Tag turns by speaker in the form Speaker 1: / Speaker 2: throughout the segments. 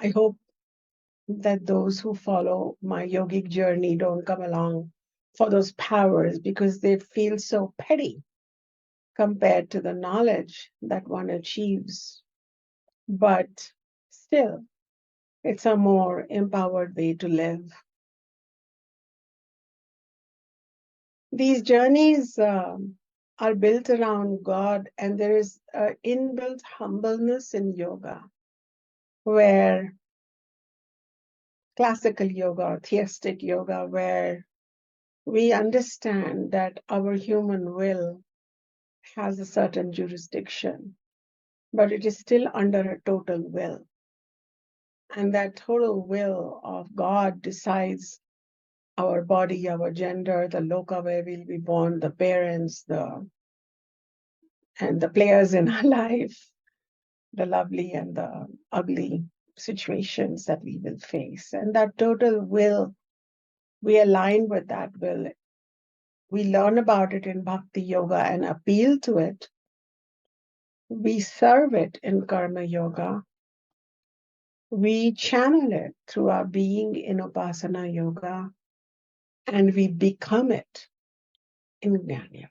Speaker 1: I hope that those who follow my yogic journey don't come along for those powers because they feel so petty compared to the knowledge that one achieves. But still, it's a more empowered way to live. These journeys are built around God, and there is an inbuilt humbleness in yoga, where classical yoga, theistic yoga, where we understand that our human will has a certain jurisdiction, but it is still under a total will. And that total will of God decides our body, our gender, the loka where we'll be born, the parents, and the players in our life, the lovely and the ugly situations that we will face. And that total will, we align with that will. We learn about it in Bhakti Yoga and appeal to it. We serve it in Karma Yoga. We channel it through our being in Upasana Yoga, and we become it in Jnana Yoga.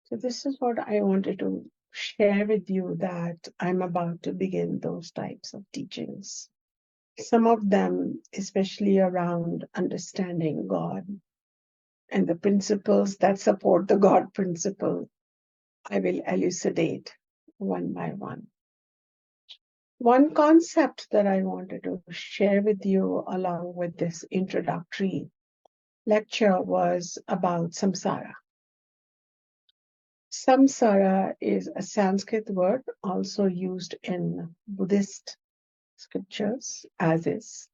Speaker 1: So this is what I wanted to share with you, that I'm about to begin those types of teachings. Some of them, especially around understanding God and the principles that support the God principle, I will elucidate one by one. One concept that I wanted to share with you along with this introductory lecture was about samsara. Samsara is a Sanskrit word also used in Buddhist scriptures, as is.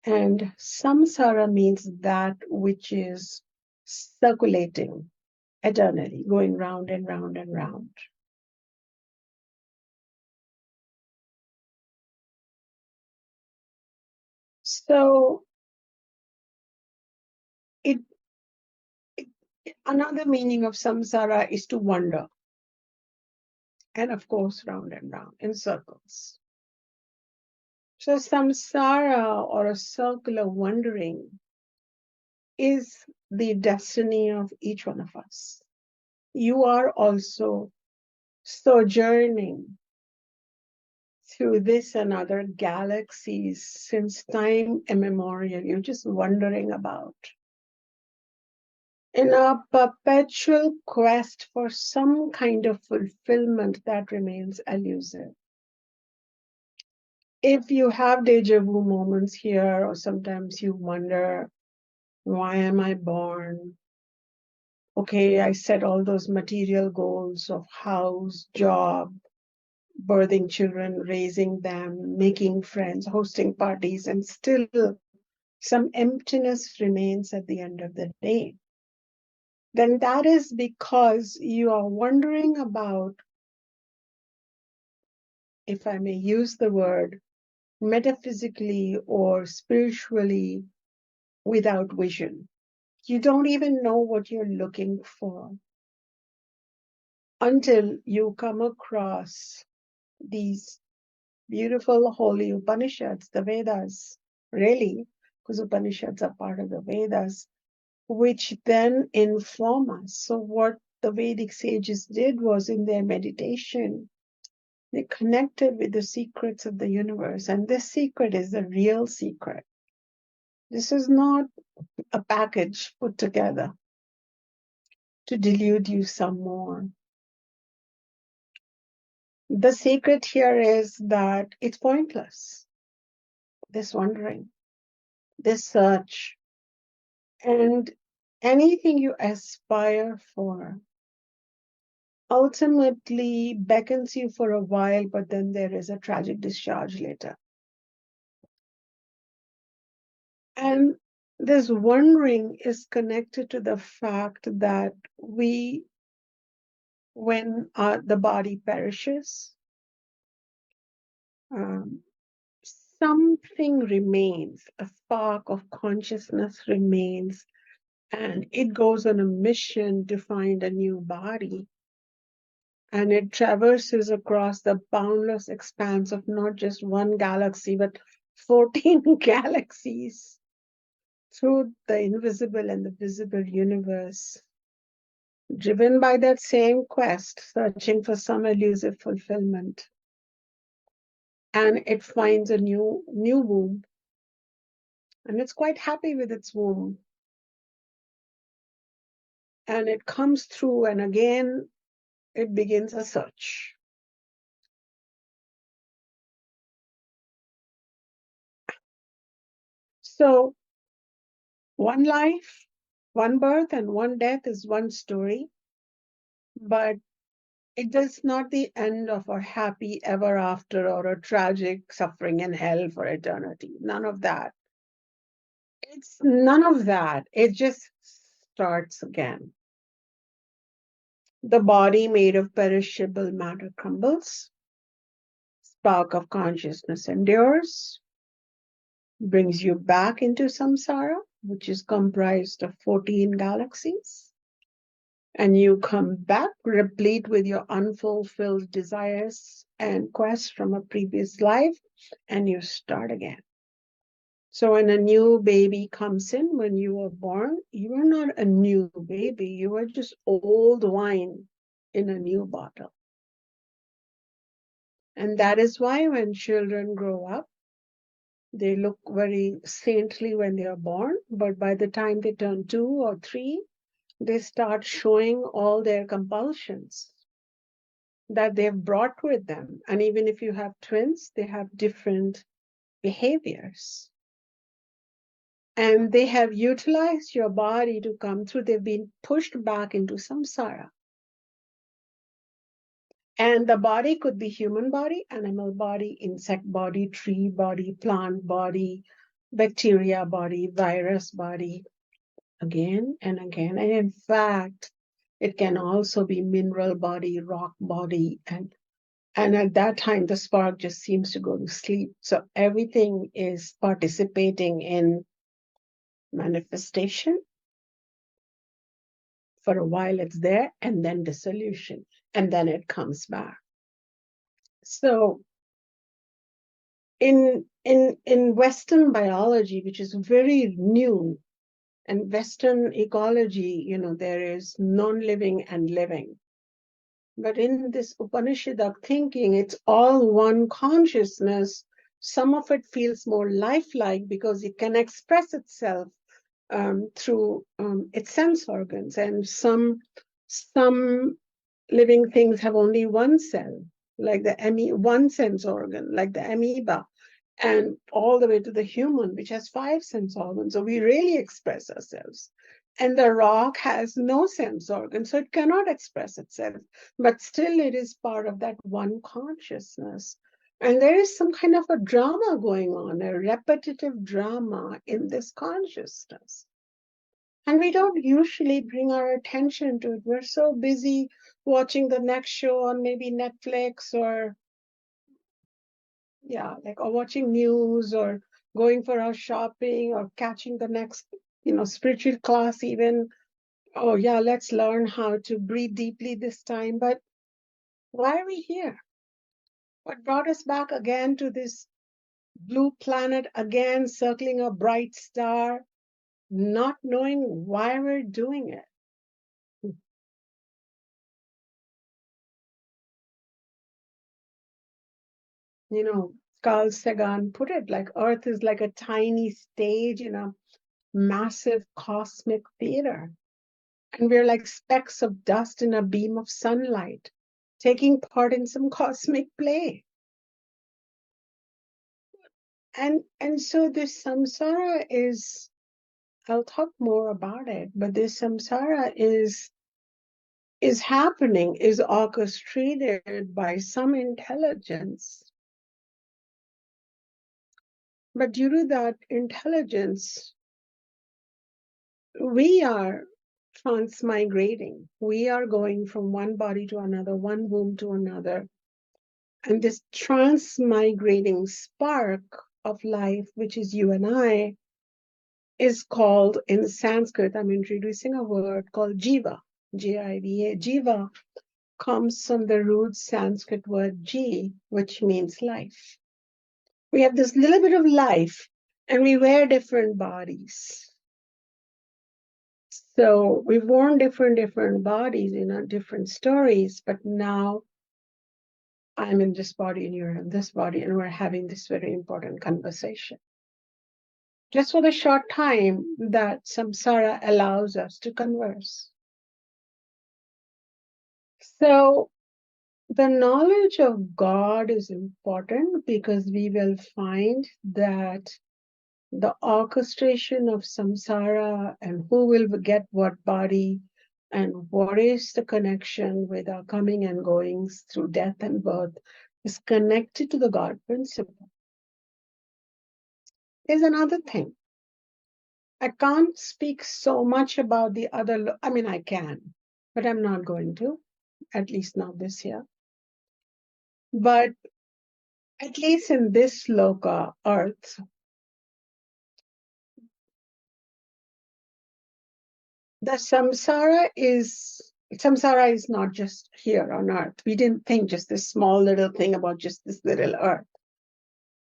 Speaker 1: And samsara means that which is circulating eternally, going round and round and round. So another meaning of samsara is to wander. And of course, round and round in circles. So samsara, or a circular wandering, is the destiny of each one of us. You are also sojourning through this and other galaxies since time immemorial. You're just wandering about in a perpetual quest for some kind of fulfillment that remains elusive. If you have deja vu moments here, or sometimes you wonder, why am I born? Okay, I set all those material goals of house, job, birthing children, raising them, making friends, hosting parties, and still some emptiness remains at the end of the day. Then that is because you are wondering about, if I may use the word, metaphysically or spiritually without vision. You don't even know what you're looking for until you come across these beautiful holy Upanishads, the Vedas, really, because Upanishads are part of the Vedas, which then inform us. So what the Vedic sages did was, in their meditation, they connected with the secrets of the universe. And this secret is the real secret. This is not a package put together to delude you some more. The secret here is that it's pointless, this wandering, this search, and anything you aspire for ultimately beckons you for a while, but then there is a tragic discharge later. And this wandering is connected to the fact that when the body perishes, something remains, a spark of consciousness remains, and it goes on a mission to find a new body. And it traverses across the boundless expanse of not just one galaxy, but 14 galaxies through the invisible and the visible universe, driven by that same quest, searching for some elusive fulfillment. And it finds a new womb, and it's quite happy with its womb. And it comes through, and again, it begins a search. So, one life, one birth, and one death is one story, but it is not the end of a happy ever after or a tragic suffering in hell for eternity. None of that. It's none of that. It just starts again. The body made of perishable matter crumbles. Spark of consciousness endures, brings you back into samsara, which is comprised of 14 galaxies. And you come back replete with your unfulfilled desires and quests from a previous life, and you start again. So when a new baby comes in, when you were born, you are not a new baby. You are just old wine in a new bottle. And that is why when children grow up, they look very saintly when they are born, but by the time they turn 2 or 3, they start showing all their compulsions that they've brought with them. And even if you have twins, they have different behaviors. And they have utilized your body to come through. They've been pushed back into samsara. And the body could be human body, animal body, insect body, tree body, plant body, bacteria body, virus body, again and again. And in fact, it can also be mineral body, rock body, and at that time, the spark just seems to go to sleep. So everything is participating in manifestation. For a while, it's there, and then dissolution, and then it comes back. So in Western biology, which is very new, and Western ecology, there is non-living and living. But in this Upanishadic thinking, it's all one consciousness. Some of it feels more lifelike because it can express itself through its sense organs, and some living things have only one cell, like one sense organ, like the amoeba, and all the way to the human, which has 5 sense organs. So we really express ourselves. And the rock has no sense organ, so it cannot express itself, but still it is part of that one consciousness. And there is some kind of a drama going on, a repetitive drama in this consciousness. And we don't usually bring our attention to it. We're so busy watching the next show on maybe Netflix or watching news or going for our shopping or catching the next, spiritual class even. Oh yeah, let's learn how to breathe deeply this time. But why are we here? What brought us back again to this blue planet again, circling a bright star, not knowing why we're doing it? Carl Sagan put it like Earth is like a tiny stage in a massive cosmic theater. And we're like specks of dust in a beam of sunlight, taking part in some cosmic play. And so this samsara is, I'll talk more about it, but this samsara is happening, is orchestrated by some intelligence. But due to that intelligence, we are transmigrating. We are going from one body to another, one womb to another. And this transmigrating spark of life, which is you and I, is called in Sanskrit, I'm introducing a word called jiva, Jiva. Jiva comes from the root Sanskrit word ji, which means life. We have this little bit of life and we wear different bodies. So we've worn different bodies in different stories, but now I'm in this body and you're in this body, and we're having this very important conversation. Just for the short time that samsara allows us to converse. So the knowledge of God is important because we will find that the orchestration of samsara and who will get what body and what is the connection with our coming and goings through death and birth is connected to the God principle. There's another thing. I can't speak so much about the other, I mean, I can, but I'm not going to, at least not this year. But at least in this loka, earth, the samsara is not just here on earth. We didn't think just this small little thing about just this little earth.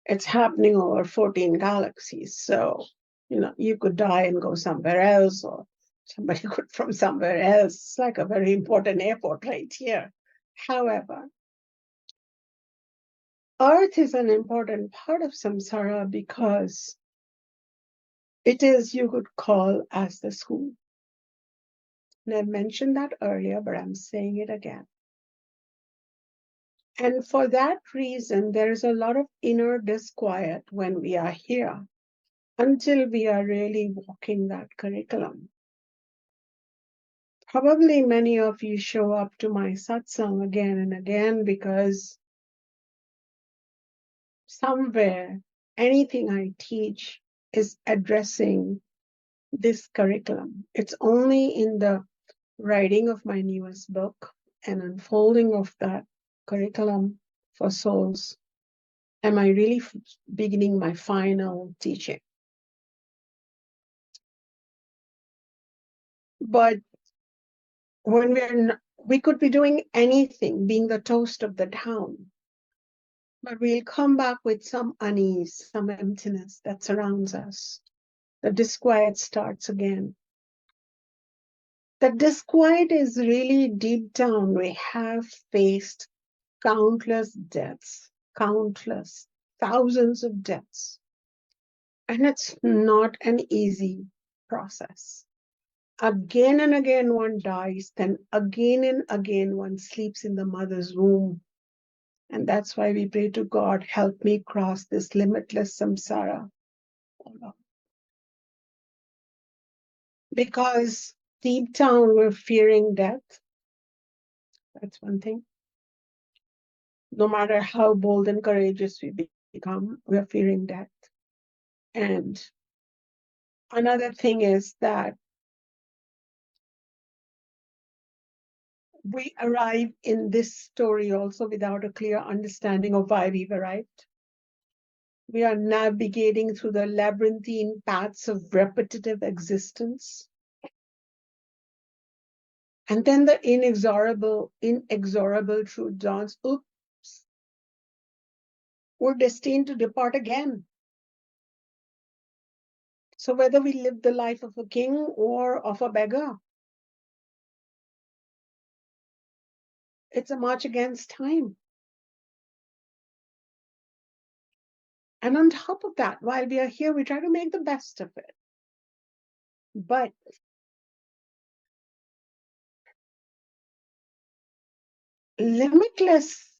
Speaker 1: It's happening over 14 galaxies. So, you could die and go somewhere else, or somebody could from somewhere else. It's like a very important airport right here. However, earth is an important part of samsara because it is, you could call, as the school. And I mentioned that earlier, but I'm saying it again. And for that reason, there is a lot of inner disquiet when we are here until we are really walking that curriculum. Probably many of you show up to my satsang again and again because somewhere anything I teach is addressing this curriculum. It's only in the writing of my newest book and unfolding of that curriculum for souls am I really beginning my final teaching. But when we could be doing anything, being the toast of the town, but we'll come back with some unease, some emptiness that surrounds us. The disquiet starts again. The disquiet is really deep down. We have faced countless deaths, countless, thousands of deaths. And it's not an easy process. Again and again one dies, then again and again one sleeps in the mother's womb. And that's why we pray to God, help me cross this limitless samsara. Because deep down we're fearing death. That's one thing. No matter how bold and courageous we become, we're fearing death. And another thing is that we arrive in this story also without a clear understanding of why we've arrived. We are navigating through the labyrinthine paths of repetitive existence. And then the inexorable truth dawns. Oops, we're destined to depart again. So whether we live the life of a king or of a beggar, it's a march against time. And on top of that, while we are here, we try to make the best of it. But limitless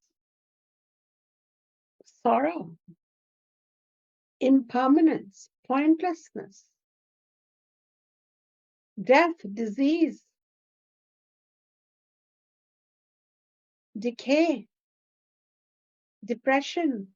Speaker 1: sorrow, impermanence, pointlessness, death, disease, decay, depression.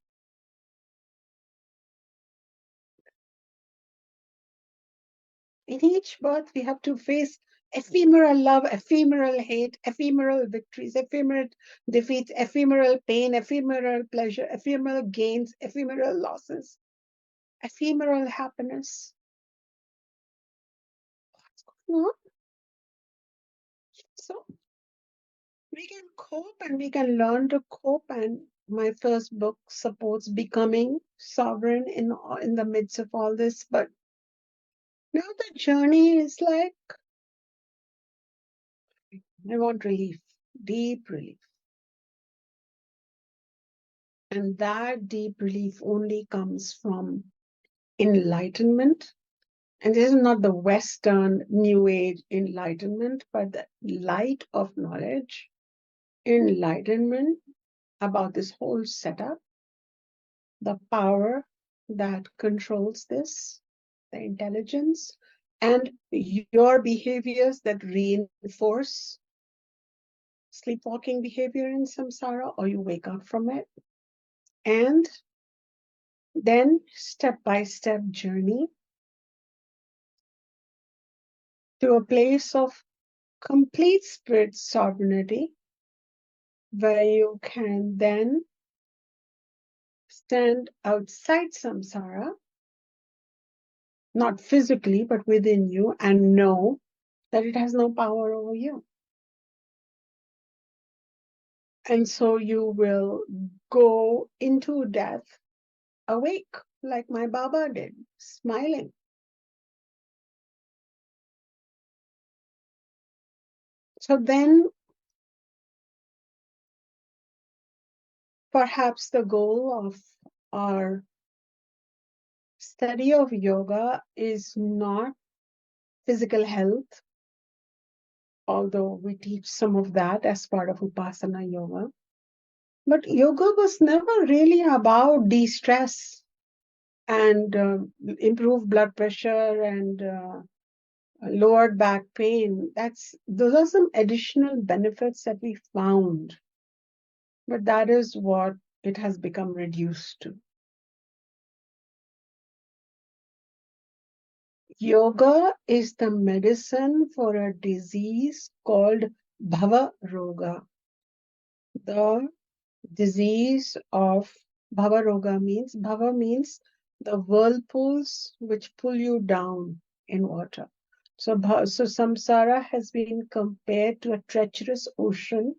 Speaker 1: In each birth, we have to face ephemeral love, ephemeral hate, ephemeral victories, ephemeral defeats, ephemeral pain, ephemeral pleasure, ephemeral gains, ephemeral losses, ephemeral happiness. What's going on? So we can cope and we can learn to cope. And my first book supports becoming sovereign in the midst of all this. But now the journey is like, I want relief, deep relief. And that deep relief only comes from enlightenment. And this is not the Western New Age enlightenment, but the light of knowledge, enlightenment about this whole setup, the power that controls this, the intelligence, and your behaviors that reinforce sleepwalking behavior in samsara, or you wake up from it. And then step-by-step journey to a place of complete spirit sovereignty, where you can then stand outside samsara, not physically, but within you, and know that it has no power over you. And so you will go into death awake, like my Baba did, smiling. So then perhaps the goal of our study of yoga is not physical health, although we teach some of that as part of Upasana yoga. But yoga was never really about de-stress and improve blood pressure and lowered back pain. Those are some additional benefits that we found, but that is what it has become reduced to. Yoga is the medicine for a disease called Bhava Roga. The disease of Bhava Roga means, Bhava means the whirlpools which pull you down in water. So samsara has been compared to a treacherous ocean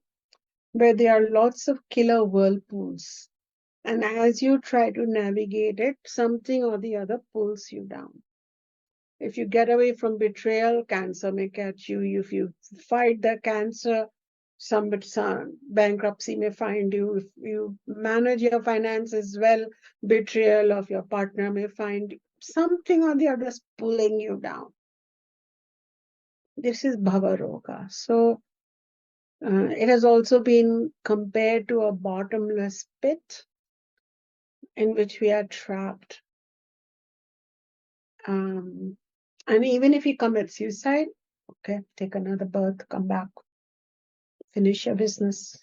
Speaker 1: where there are lots of killer whirlpools. And as you try to navigate it, something or the other pulls you down. If you get away from betrayal, cancer may catch you. If you fight the cancer, some bankruptcy may find you. If you manage your finances well, betrayal of your partner may find you. Something or the other is pulling you down. This is Bhava Roga. So it has also been compared to a bottomless pit in which we are trapped. And even if you commit suicide, okay, take another birth, come back, finish your business.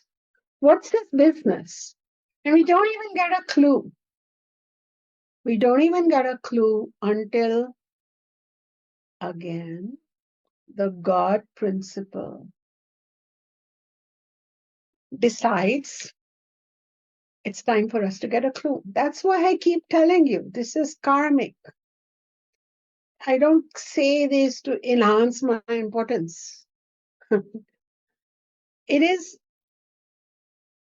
Speaker 1: What's this business? And we don't even get a clue. We don't even get a clue until, again, the God principle decides it's time for us to get a clue. That's why I keep telling you, this is karmic. I don't say this to enhance my importance. It is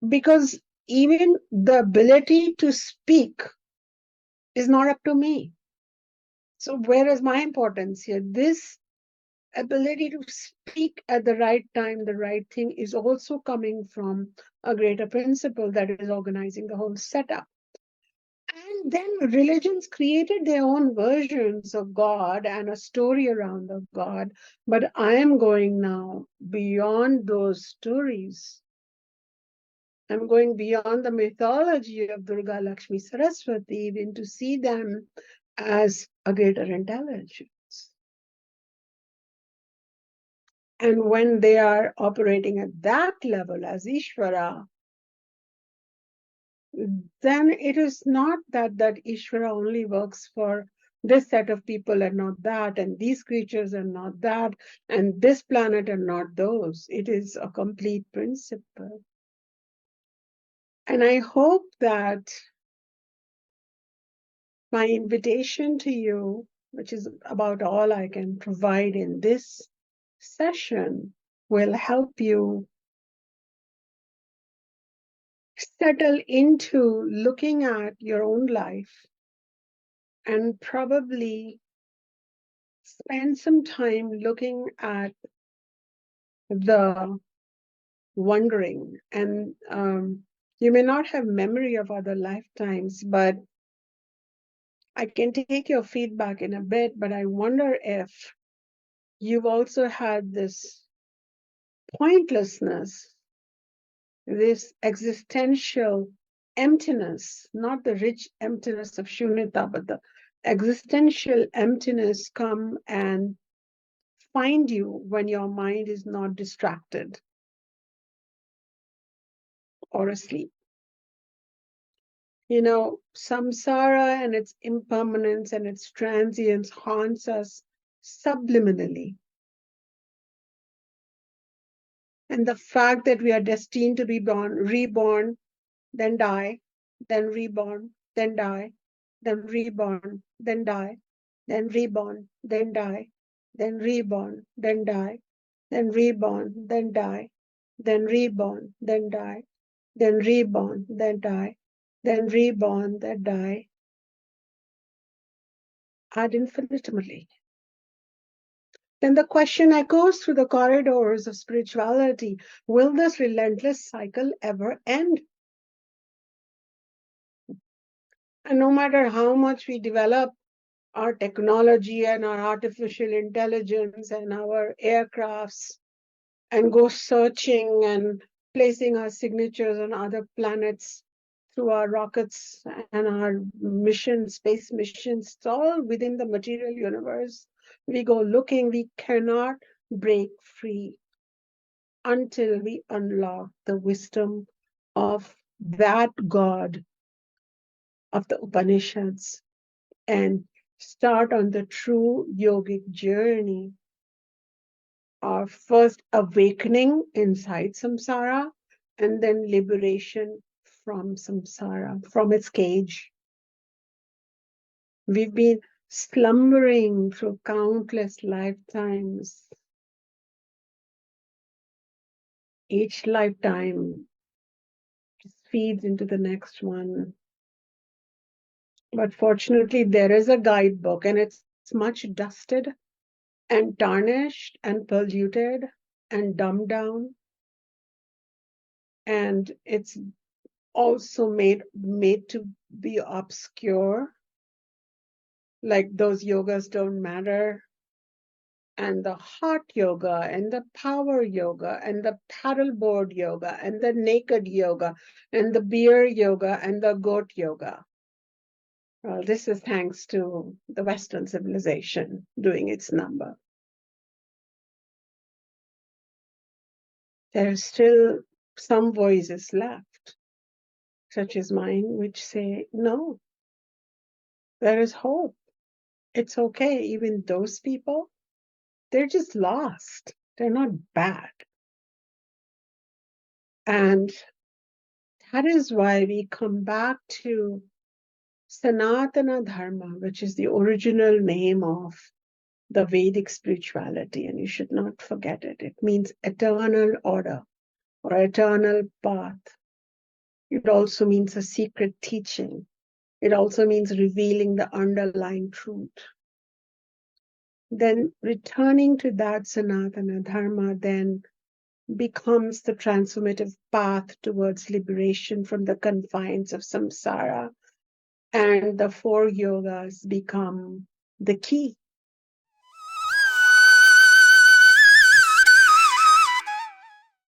Speaker 1: because even the ability to speak is not up to me. So where is my importance here? This ability to speak at the right time, the right thing, is also coming from a greater principle that is organizing the whole setup. And then religions created their own versions of God and a story around the God. But I am going now beyond those stories. I'm going beyond the mythology of Durga, Lakshmi, Saraswati, even to see them as a greater intelligence. And when they are operating at that level as Ishvara, then it is not that Ishvara only works for this set of people and not that, and these creatures and not that, and this planet and not those. It is a complete principle. And I hope that my invitation to you, which is about all I can provide in this session, will help you settle into looking at your own life and probably spend some time looking at the wondering. And you may not have memory of other lifetimes, but I can take your feedback in a bit, but I wonder if you've also had this pointlessness, this existential emptiness, not the rich emptiness of shunyata, but the existential emptiness come and find you when your mind is not distracted or asleep. You know, samsara and its impermanence and its transience haunts us subliminally. And the fact that we are destined to be reborn, then die, then reborn, then die, then reborn, then die, then reborn, then die, then reborn, then die, then reborn, then die, then reborn, then die, then reborn, then die, then reborn, then die, ad infinitumly. Then the question echoes through the corridors of spirituality: will this relentless cycle ever end? And no matter how much we develop our technology and our artificial intelligence and our aircrafts and go searching and placing our signatures on other planets through our rockets and our missions, space missions, it's all within the material universe. We go looking, we cannot break free until we unlock the wisdom of that God of the Upanishads and start on the true yogic journey of first awakening inside samsara and then liberation from samsara, from its cage. We've been slumbering through countless lifetimes. Each lifetime just feeds into the next one. But fortunately, there is a guidebook, and it's much dusted and tarnished and polluted and dumbed down. And it's also made to be obscure, like those yogas don't matter. And the hot yoga and the power yoga and the paddleboard yoga and the naked yoga and the beer yoga and the goat yoga. Well, this is thanks to the Western civilization doing its number. There are still some voices left, such as mine, which say, no, there is hope. It's okay. Even those people, they're just lost. They're not bad. And that is why we come back to Sanatana Dharma, which is the original name of the Vedic spirituality, and you should not forget it. It means eternal order or eternal path. It also means a secret teaching. It also means revealing the underlying truth. Then returning to that Sanatana Dharma then becomes the transformative path towards liberation from the confines of samsara. And the four yogas become the key